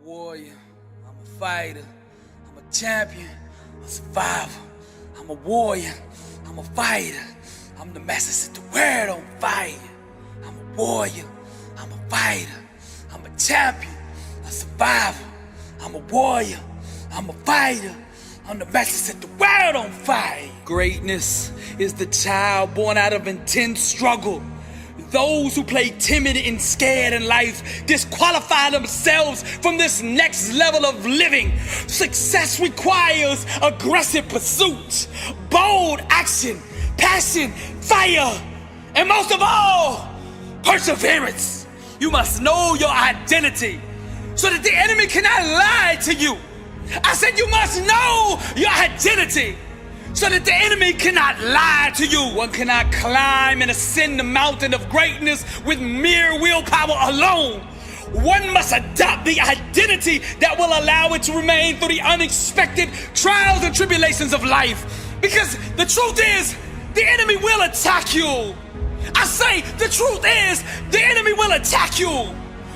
warrior, I'm a fighter, I'm a champion, a survivor. I'm a warrior, I'm a fighter, I'm the master set the world on fire. I'm a warrior, I'm a fighter, I'm a champion, a survivor. I'm a warrior, I'm a fighter, I'm the master set the world on fire. Greatness is the child born out of intense struggle. Those who play timid and scared in life disqualify themselves from this next level of living. Success requires aggressive pursuit, bold action, passion, fire, and most of all, perseverance. You must know your identity so that the enemy cannot lie to you. I said you must know your identity so that the enemy cannot lie to you. One cannot climb and ascend the mountain of greatness with mere willpower alone. One must adopt the identity that will allow it to remain through the unexpected trials and tribulations of life. Because the truth is, the enemy will attack you. I say, the truth is, the enemy will attack you.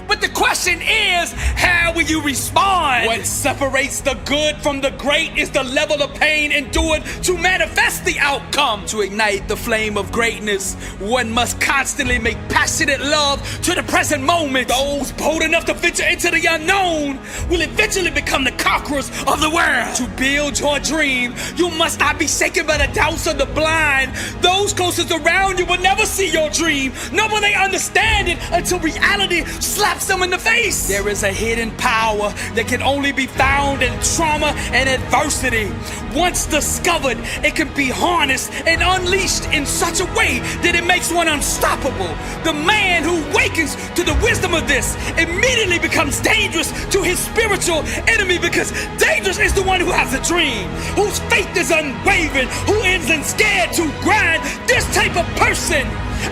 But the question is, how will you respond? What separates the good from the great is the level of pain endured to manifest the outcome. To ignite the flame of greatness, one must constantly make passionate love to the present moment. Those bold enough to venture into the unknown will eventually become the conquerors of the world. To build your dream, you must not be shaken by the doubts of the blind. Those closest around you will never see your dream, nor will they understand it until reality slaps them in the face. There is a hidden power that can only be found in trauma and adversity. Once discovered, it can be harnessed and unleashed in such a way that it makes one unstoppable. The man who wakens to the wisdom of this immediately becomes dangerous to his spiritual enemy, because dangerous is the one who has a dream, whose faith is unwavering, who isn't scared to grind. This type of person,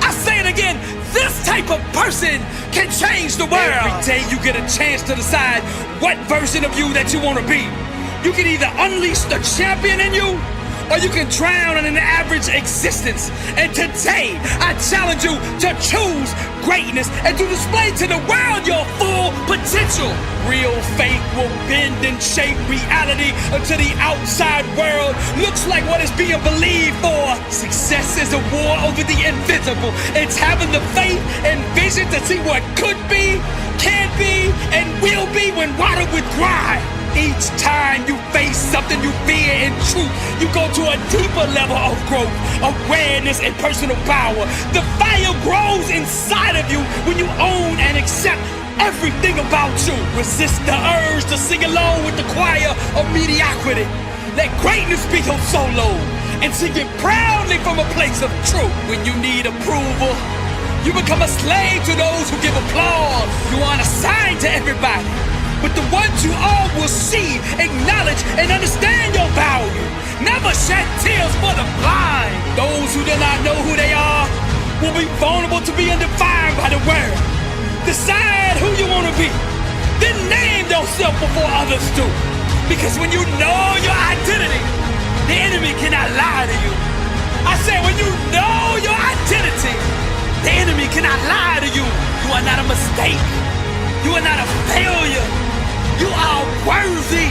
I say it again, this type of person can change the world. Every day you get a chance to decide what version of you that you want to be. You can either unleash the champion in you, or you can drown in an average existence. And today, I challenge you to choose greatness and to display to the world your full potential. Real faith will bend and shape reality until the outside world looks like what is being believed for. Success is a war over the invisible. It's having the faith and vision to see what could be, can be, and will be when watered with pride. Each time you face something you fear in truth, you go to a deeper level of growth, awareness, and personal power. The fire grows inside of you when you own and accept everything about you. Resist the urge to sing along with the choir of mediocrity. Let greatness be your solo, and sing it proudly from a place of truth. When you need approval, you become a slave to those who give applause. You aren't assigned to everybody, but the ones you all will see, acknowledge, and understand your value. Never shed tears for the blind. Those who do not know who they are will be vulnerable to being defined by the world. Decide who you want to be, then name yourself before others do. Because when you know your identity, the enemy cannot lie to you. I say, when you know your identity, the enemy cannot lie to you. You are not a mistake. You are not a failure. You are worthy.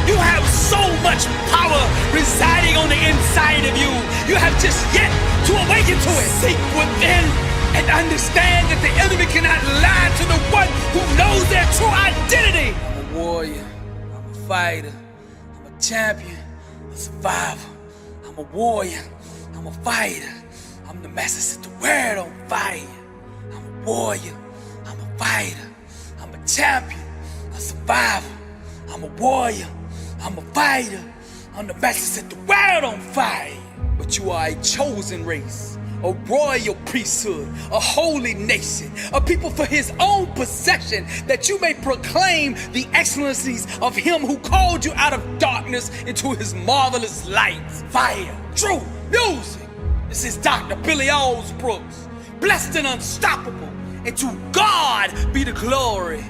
You have so much power residing on the inside of you. You have just yet to awaken to it. Seek within and understand that the enemy cannot lie to the one who knows their true identity. I'm a warrior, I'm a fighter, I'm a champion, a survivor. I'm a warrior, I'm a fighter, I'm the master set the world on fire. I'm a warrior, I'm a fighter, I'm a champion, a survivor. I'm a warrior, I'm a fighter, I'm the master set the world on fire. But you are a chosen race, a royal priesthood, a holy nation, a people for his own possession, that you may proclaim the excellencies of him who called you out of darkness into his marvelous light. Fire, truth, music. This is Dr. Billy Allsbrooks, blessed and unstoppable, and to God be the glory.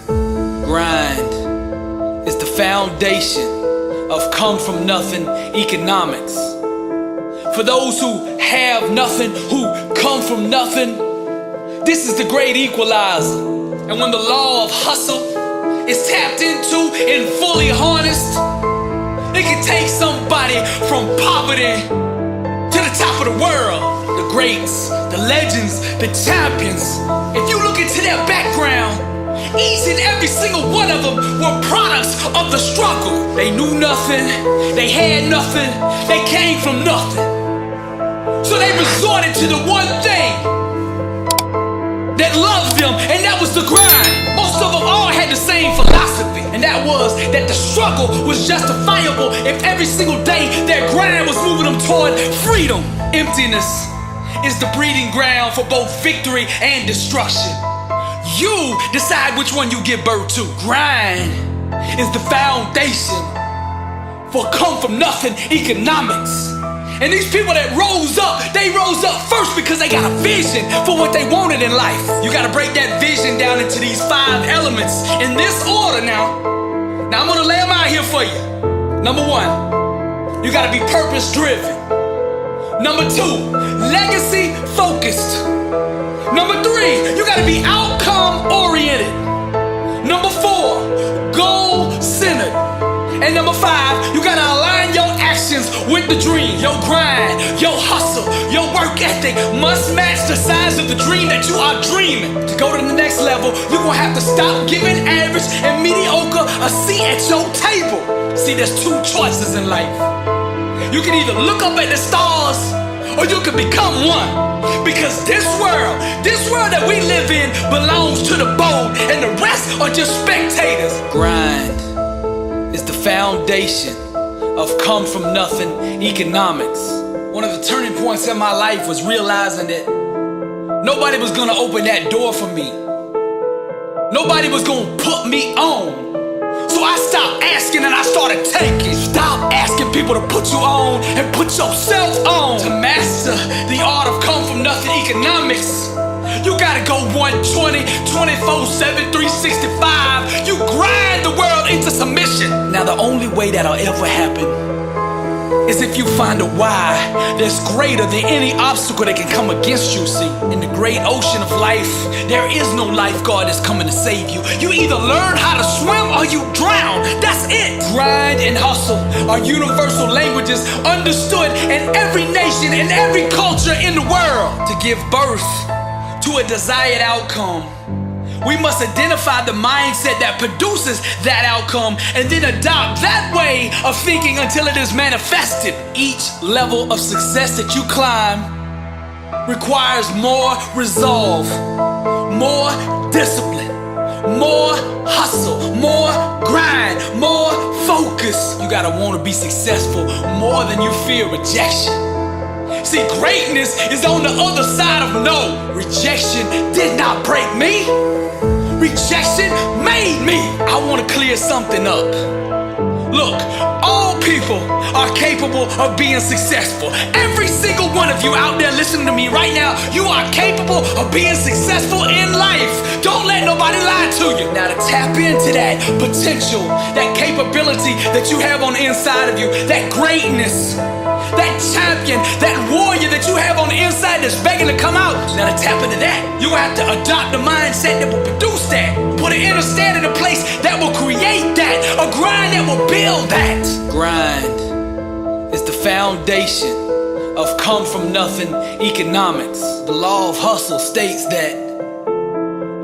Grind is the foundation of come from nothing economics. For those who have nothing, who come from nothing, this is the great equalizer. And when the law of hustle is tapped into and fully harnessed, it can take somebody from poverty to the top of the world. The greats, the legends, the champions. If you look into their background, each and every single one of them were products of the struggle. They knew nothing, they had nothing, they came from nothing. So they resorted to the one thing that loved them, and that was the grind. Most of them all had the same philosophy, and that was that the struggle was justifiable if every single day their grind was moving them toward freedom. Emptiness is the breeding ground for both victory and destruction. You decide which one you give birth to. Grind is the foundation for come from nothing economics. And these people that rose up, they rose up first because they got a vision for what they wanted in life. You gotta break that vision down into these 5 elements in this order now. Now I'm gonna lay them out here for you. Number 1, you gotta be purpose driven. Number 2, legacy focused. Number 3, you gotta be outcome oriented. Number 4, goal centered. And number 5, you gotta align your actions with the dream. Your grind, your hustle, your work ethic must match the size of the dream that you are dreaming. To go to the next level, you're gonna have to stop giving average and mediocre a seat at your table. See, there's 2 choices in life. You can either look up at the stars, or you can become one. Because this world that we live in belongs to the bold, and the rest are just spectators. Grind is the foundation of come from nothing economics. One of the turning points in my life was realizing that nobody was gonna open that door for me. Nobody was gonna put me on. So I stopped asking and I started taking. Stop asking people to put you on and put yourself on. To master the art of come from nothing economics, you gotta go 120, 24/7, 365. You grind the world into submission. Now the only way that'll ever happen is if you find a why that's greater than any obstacle that can come against you. See, in the great ocean of life, there is no lifeguard that's coming to save you. You either learn how to swim or you drown. That's it. Grind and hustle are universal languages understood in every nation and every culture in the world. To give birth to a desired outcome, we must identify the mindset that produces that outcome and then adopt that way of thinking until it is manifested. Each level of success that you climb requires more resolve, more discipline, more hustle, more grind, more focus. You gotta wanna be successful more than you fear rejection. See, greatness is on the other side of no. Rejection did not break me. Rejection made me. I want to clear something up. Look, all people are capable of being successful. Every single one of you out there listening to me right now, you are capable of being successful in life. Don't let nobody lie to you. Now to tap into that potential, that capability that you have on the inside of you, that greatness, that champion, that warrior that you have on the inside that's begging to come out. Now to tap into that, you have to adopt the mindset that will produce that. Put an inner stand in a place that will create that. A grind that will build that. Grind is the foundation of come from nothing economics. The law of hustle states that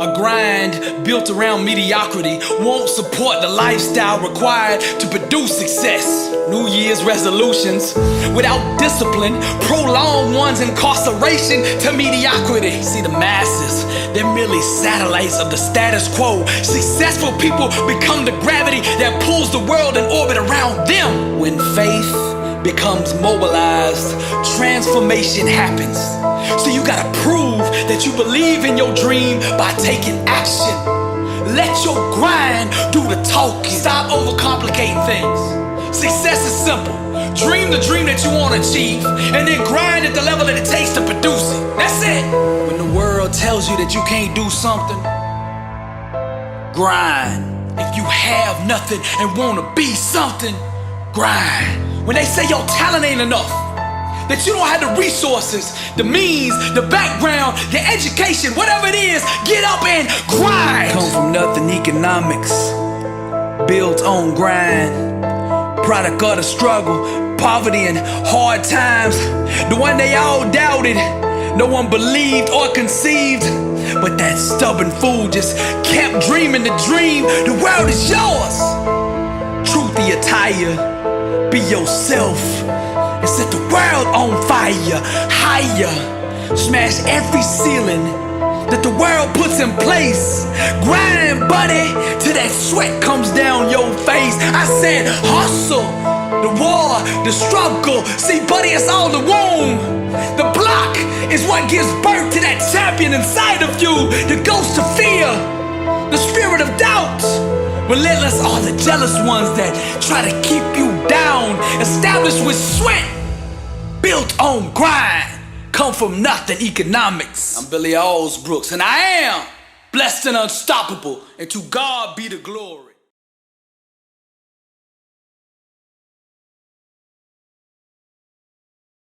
a grind built around mediocrity won't support the lifestyle required to produce success. New Year's resolutions without discipline prolong one's incarceration to mediocrity. See, the masses, they're merely satellites of the status quo. Successful people become the gravity that pulls the world in orbit around them. When faith becomes mobilized, transformation happens. So you gotta prove that you believe in your dream by taking action. Let your grind do the talking. Stop overcomplicating things. Success is simple. Dream the dream that you want to achieve, and then grind at the level that it takes to produce it. That's it. When the world tells you that you can't do something, grind. If you have nothing and want to be something, grind. When they say your talent ain't enough, that you don't have the resources, the means, the background, the education, whatever it is, get up and grind. Come from nothing economics, built on grind, product of the struggle, poverty and hard times, the one they all doubted, no one believed or conceived. But that stubborn fool just kept dreaming the dream. The world is yours. Truth the attire. Be yourself and set the world on fire. Higher. Smash every ceiling that the world puts in place. Grind, buddy, till that sweat comes down your face. I said hustle. The war, the struggle. See, buddy, it's all the womb. The block is what gives birth to that champion inside of you. The ghost of fear, the spirit of doubt. Relentless are the jealous ones that try to keep you down. Established with sweat, built on grind. Come from nothing economics. I'm Billy Allsbrooks, and I am blessed and unstoppable. And to God be the glory.